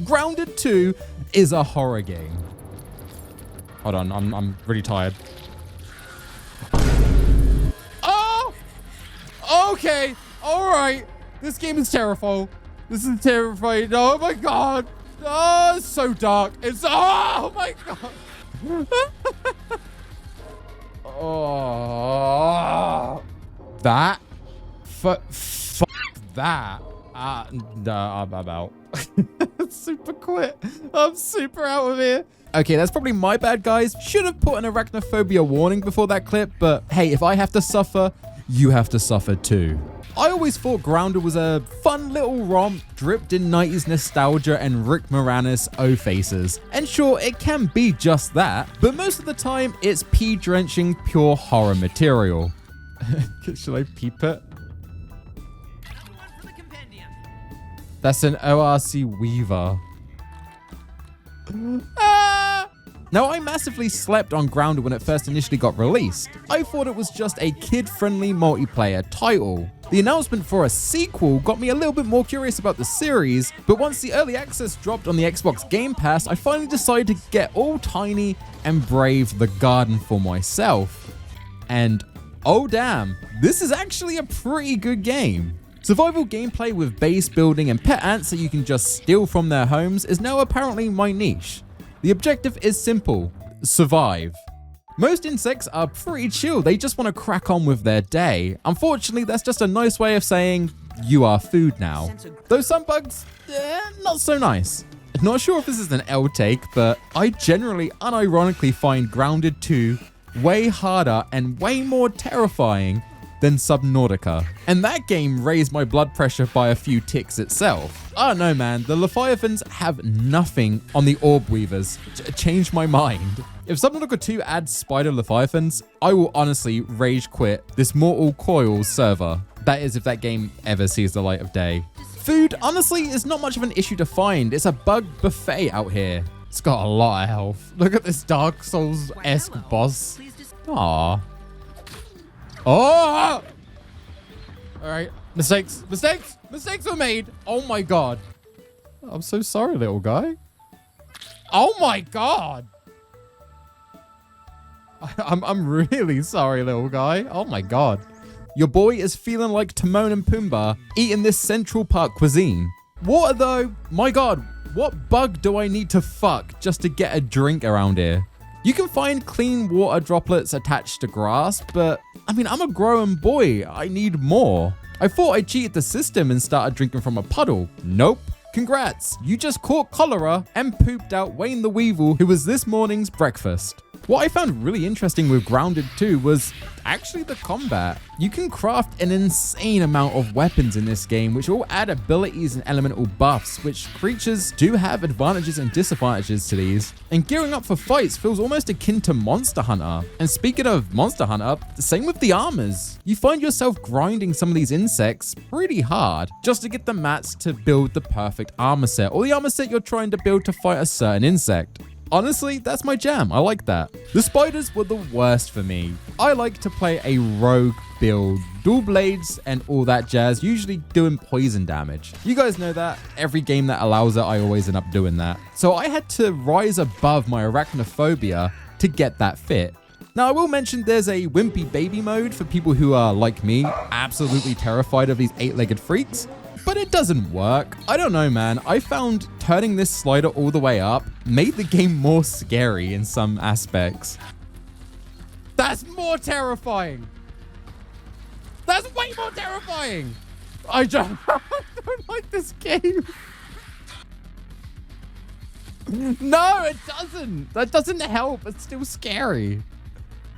Grounded 2 is a horror game. Hold on, I'm really tired. Oh! Okay, all right. This game is terrifying. This is terrifying. Oh my God. Oh, it's so dark. It's, oh my God. Oh. That? Fuck that. No, I'm out. Super quit. I'm super out of here. Okay, that's probably my bad, guys. Should have put an arachnophobia warning before that clip, but hey, if I have to suffer, you have to suffer too. I always thought Grounded was a fun little romp dripped in 90s nostalgia and Rick Moranis O-faces. And sure, it can be just that, but most of the time, it's pee-drenching pure horror material. Should I peep it? That's an ORC Weaver. Now, I massively slept on Grounded when it first initially got released. I thought it was just a kid-friendly multiplayer title. The announcement for a sequel got me a little bit more curious about the series, but once the early access dropped on the Xbox Game Pass, I finally decided to get all tiny and brave the garden for myself. And oh damn, this is actually a pretty good game. Survival gameplay with base building and pet ants that you can just steal from their homes is now apparently my niche. The objective is simple: survive. Most insects are pretty chill, they just want to crack on with their day. Unfortunately, that's just a nice way of saying you are food now. Though some bugs, not so nice. Not sure if this is an L take, but I generally unironically find Grounded 2 way harder and way more terrifying than Subnautica. And that game raised my blood pressure by a few ticks itself. Oh no man, the Leviathans have nothing on the Orb Weavers. Changed my mind. If Subnautica 2 adds Spider Leviathans, I will honestly rage quit this Mortal Coils server. That is if that game ever sees the light of day. Food, honestly, is not much of an issue to find. It's a bug buffet out here. It's got a lot of health. Look at this Dark Souls-esque boss. Aww. Oh! All right, mistakes were made. Oh my God. I'm so sorry, little guy. Oh my God. I'm really sorry, little guy. Oh my God. Your boy is feeling like Timon and Pumbaa eating this Central Park cuisine. Water though, my God, what bug do I need to fuck just to get a drink around here? You can find clean water droplets attached to grass, but I mean, I'm a grown boy. I need more. I thought I cheated the system and started drinking from a puddle. Nope. Congrats. You just caught cholera and pooped out Wayne the Weevil, who was this morning's breakfast. What I found really interesting with Grounded 2 was actually the combat. You can craft an insane amount of weapons in this game, which all add abilities and elemental buffs, which creatures do have advantages and disadvantages to these. And gearing up for fights feels almost akin to Monster Hunter. And speaking of Monster Hunter, same with the armors. You find yourself grinding some of these insects pretty hard just to get the mats to build the perfect armor set, or the armor set you're trying to build to fight a certain insect. Honestly, that's my jam. I like that. The spiders were the worst for me. I like to play a rogue build, dual blades and all that jazz, usually doing poison damage. You guys know that. Every game that allows it, I always end up doing that. So I had to rise above my arachnophobia to get that fit. Now, I will mention there's a wimpy baby mode for people who are, like me, absolutely terrified of these 8-legged freaks. But it doesn't work. I don't know, man. I found turning this slider all the way up made the game more scary in some aspects. That's more terrifying. That's way more terrifying. I don't like this game. No, it doesn't. That doesn't help. It's still scary.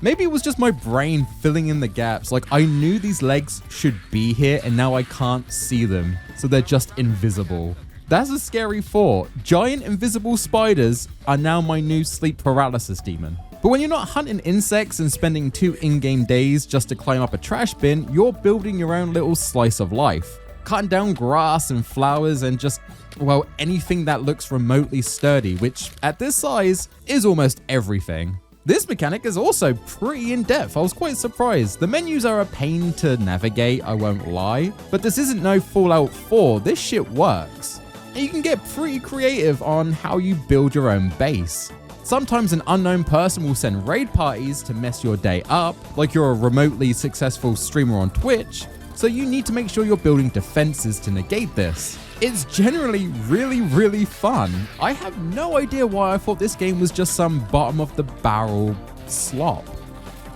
Maybe it was just my brain filling in the gaps. Like, I knew these legs should be here and now I can't see them. So they're just invisible. That's a scary thought. Giant invisible spiders are now my new sleep paralysis demon. But when you're not hunting insects and spending 2 in-game days just to climb up a trash bin, you're building your own little slice of life. Cutting down grass and flowers and just, well, anything that looks remotely sturdy, which at this size is almost everything. This mechanic is also pretty in-depth. I was quite surprised. The menus are a pain to navigate, I won't lie, but this isn't no Fallout 4. This shit works. And you can get pretty creative on how you build your own base. Sometimes an unknown person will send raid parties to mess your day up, like you're a remotely successful streamer on Twitch, so you need to make sure you're building defenses to negate this. It's generally really fun. I have no idea why I thought this game was just some bottom of the barrel slop.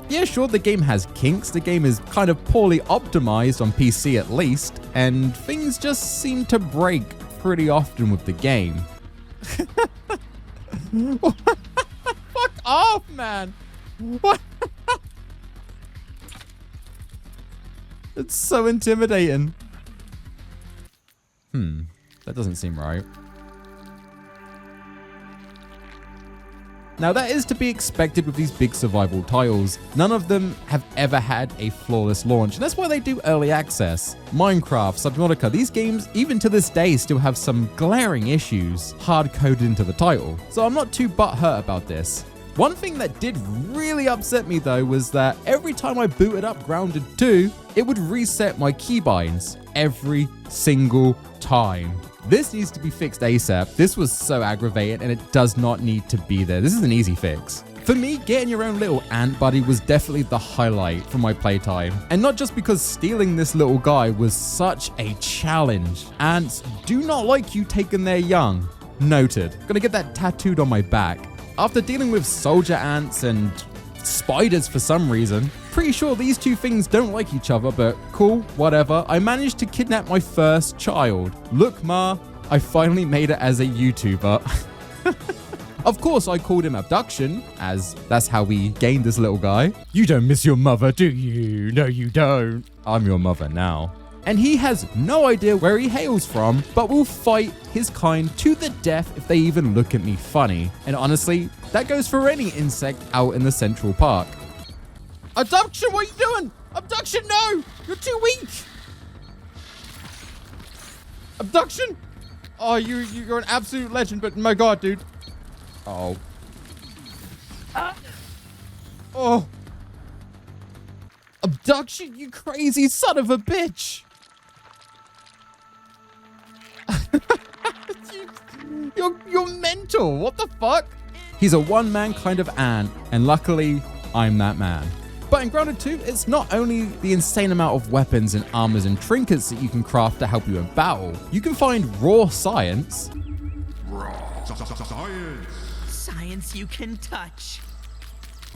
Yeah, sure, the game has kinks, the game is kind of poorly optimized on PC at least, and things just seem to break pretty often with the game. Fuck off, man. What? It's so intimidating. That doesn't seem right. Now that is to be expected with these big survival titles. None of them have ever had a flawless launch, and that's why they do early access. Minecraft, Subnautica, these games, even to this day, still have some glaring issues hard-coded into the title. So I'm not too butthurt about this. One thing that did really upset me though was that every time I booted up Grounded 2, it would reset my keybinds every single time. This needs to be fixed ASAP. This was so aggravating and it does not need to be there. This is an easy fix. For me, getting your own little ant buddy was definitely the highlight for my playtime. And not just because stealing this little guy was such a challenge. Ants do not like you taking their young. Noted. Gonna get that tattooed on my back. After dealing with soldier ants and spiders for some reason, pretty sure these two things don't like each other, but cool, whatever. I managed to kidnap my first child. Look, Ma, I finally made it as a YouTuber. Of course, I called him abduction, as that's how we gained this little guy. You don't miss your mother, do you? No, you don't. I'm your mother now. And he has no idea where he hails from, but will fight his kind to the death if they even look at me funny. And honestly, that goes for any insect out in the Central Park. Abduction, what are you doing? Abduction, no! You're too weak! Abduction? Oh, you're an absolute legend, but my god, dude. Oh. Oh. Abduction, you crazy son of a bitch! You're mental. What the fuck? He's a one-man kind of ant, and luckily, I'm that man. But in Grounded 2, it's not only the insane amount of weapons and armors and trinkets that you can craft to help you in battle. You can find raw science. Science you can touch.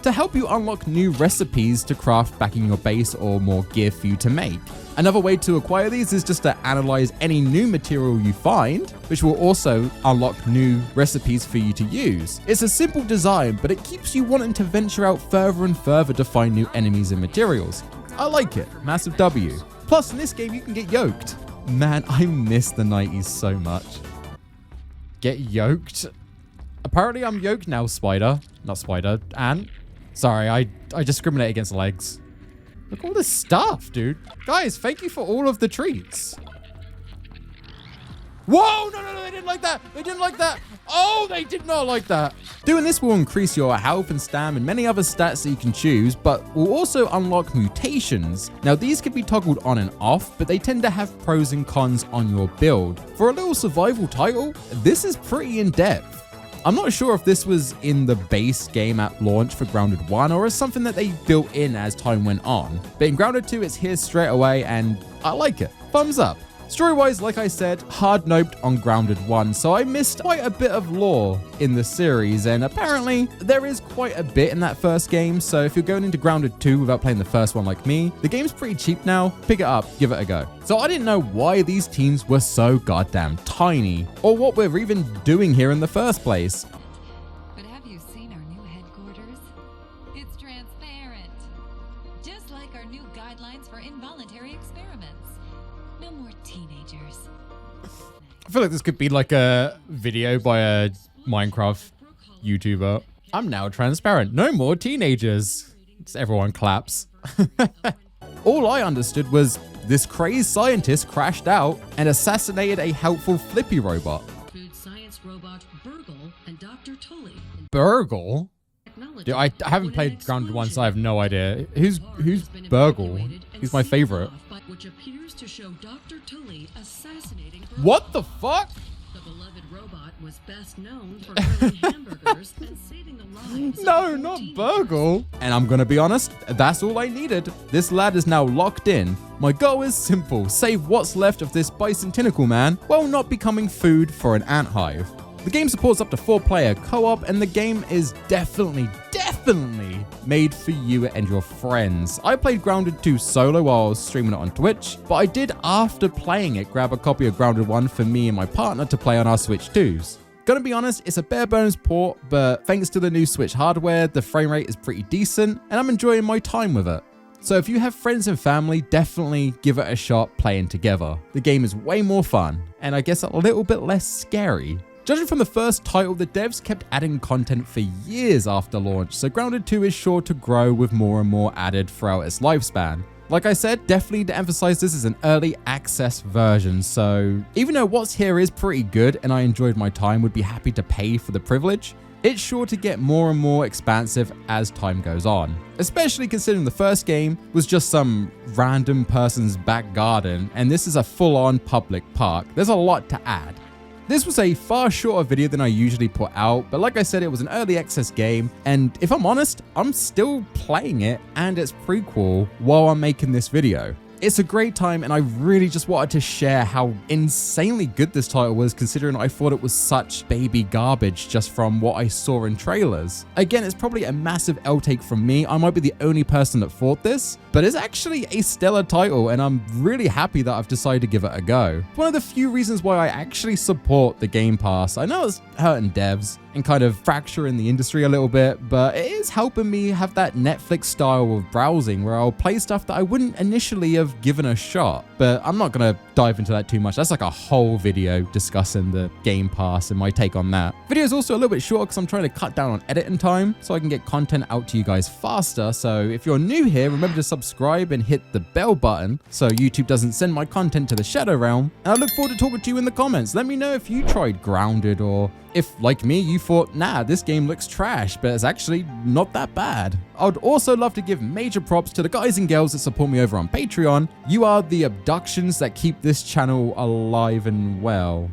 To help you unlock new recipes to craft back in your base or more gear for you to make. Another way to acquire these is just to analyze any new material you find, which will also unlock new recipes for you to use. It's a simple design, but it keeps you wanting to venture out further and further to find new enemies and materials. I like it. Massive W. Plus, in this game, you can get yoked. Man, I miss the 90s so much. Get yoked? Apparently, I'm yoked now, Spider. Not Spider, Ant. Sorry, I discriminate against legs. Look at all this stuff, dude. Guys, thank you for all of the treats. Whoa, no, they didn't like that. They didn't like that. Oh, they did not like that. Doing this will increase your health and stam and many other stats that you can choose, but will also unlock mutations. Now, these can be toggled on and off, but they tend to have pros and cons on your build. For a little survival title, this is pretty in-depth. I'm not sure if this was in the base game at launch for Grounded 1 or is something that they built in as time went on. But in Grounded 2, it's here straight away and I like it. Thumbs up. Story-wise, like I said, hard-noped on Grounded 1, so I missed quite a bit of lore in the series, and apparently there is quite a bit in that first game, so if you're going into Grounded 2 without playing the first one like me, the game's pretty cheap now, pick it up, give it a go. So I didn't know why these teams were so goddamn tiny, or what we're even doing here in the first place. But have you seen our new headquarters? It's transparent, just like our new guidelines for involuntary experiments. No more teenagers. I feel like this could be like a video by a Minecraft YouTuber. I'm now transparent. No more teenagers. Just everyone claps. All I understood was this crazed scientist crashed out and assassinated a helpful flippy robot. Food science robot Burgle and Dr. Tully. Burgle? Dude, I haven't played Grounded 1, so I have no idea. Who's Burgle? He's my favorite. Which appears to show Dr. Tully assassinating What the fuck? The beloved robot was best known for grilling hamburgers and saving the lives No, of not teenagers. Burgle. And I'm gonna be honest, that's all I needed. This lad is now locked in. My goal is simple, save what's left of this bison tentacle man while not becoming food for an ant hive. The game supports up to 4-player co-op, and the game is definitely made for you and your friends. I played Grounded 2 solo while I was streaming it on Twitch, but I did, after playing it, grab a copy of Grounded 1 for me and my partner to play on our Switch 2s. Gonna be honest, it's a bare bones port, but thanks to the new Switch hardware, the frame rate is pretty decent, and I'm enjoying my time with it. So if you have friends and family, definitely give it a shot playing together. The game is way more fun, and I guess a little bit less scary. Judging from the first title, the devs kept adding content for years after launch, so Grounded 2 is sure to grow with more and more added throughout its lifespan. Like I said, definitely to emphasize, this is an early access version, so even though what's here is pretty good and I enjoyed my time, would be happy to pay for the privilege, it's sure to get more and more expansive as time goes on. Especially considering the first game was just some random person's back garden, and this is a full-on public park. There's a lot to add. This was a far shorter video than I usually put out, but like I said, it was an early access game, and if I'm honest, I'm still playing it and its prequel while I'm making this video. It's a great time, and I really just wanted to share how insanely good this title was, considering I thought it was such baby garbage just from what I saw in trailers. Again, it's probably a massive L take from me. I might be the only person that thought this, but it's actually a stellar title, and I'm really happy that I've decided to give it a go. One of the few reasons why I actually support the Game Pass. I know it's hurting devs and kind of fracturing the industry a little bit, but it is helping me have that Netflix style of browsing where I'll play stuff that I wouldn't initially have given a shot. But I'm not gonna dive into that too much. That's like a whole video discussing the Game Pass and my take on that. Video is also a little bit short because I'm trying to cut down on editing time so I can get content out to you guys faster. So if you're new here, remember to subscribe and hit the bell button so YouTube doesn't send my content to the Shadow Realm. And I look forward to talking to you in the comments. Let me know if you tried Grounded, or if, like me, you thought, nah, this game looks trash, but it's actually not that bad. I would also love to give major props to the guys and girls that support me over on Patreon. You are the abductions that keep this channel alive and well.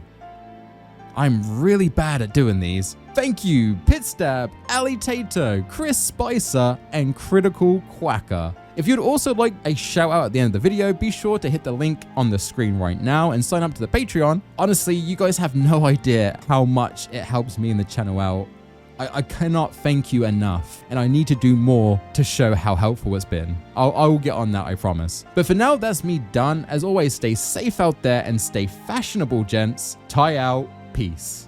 I'm really bad at doing these. Thank you, Pitstab, Ali Tato, Chris Spicer, and Critical Quacker. If you'd also like a shout out at the end of the video, be sure to hit the link on the screen right now and sign up to the Patreon. Honestly, you guys have no idea how much it helps me and the channel out. I cannot thank you enough, and I need to do more to show how helpful it's been. I will get on that, I promise. But for now, that's me done. As always, stay safe out there and stay fashionable, gents. Tie out. Peace.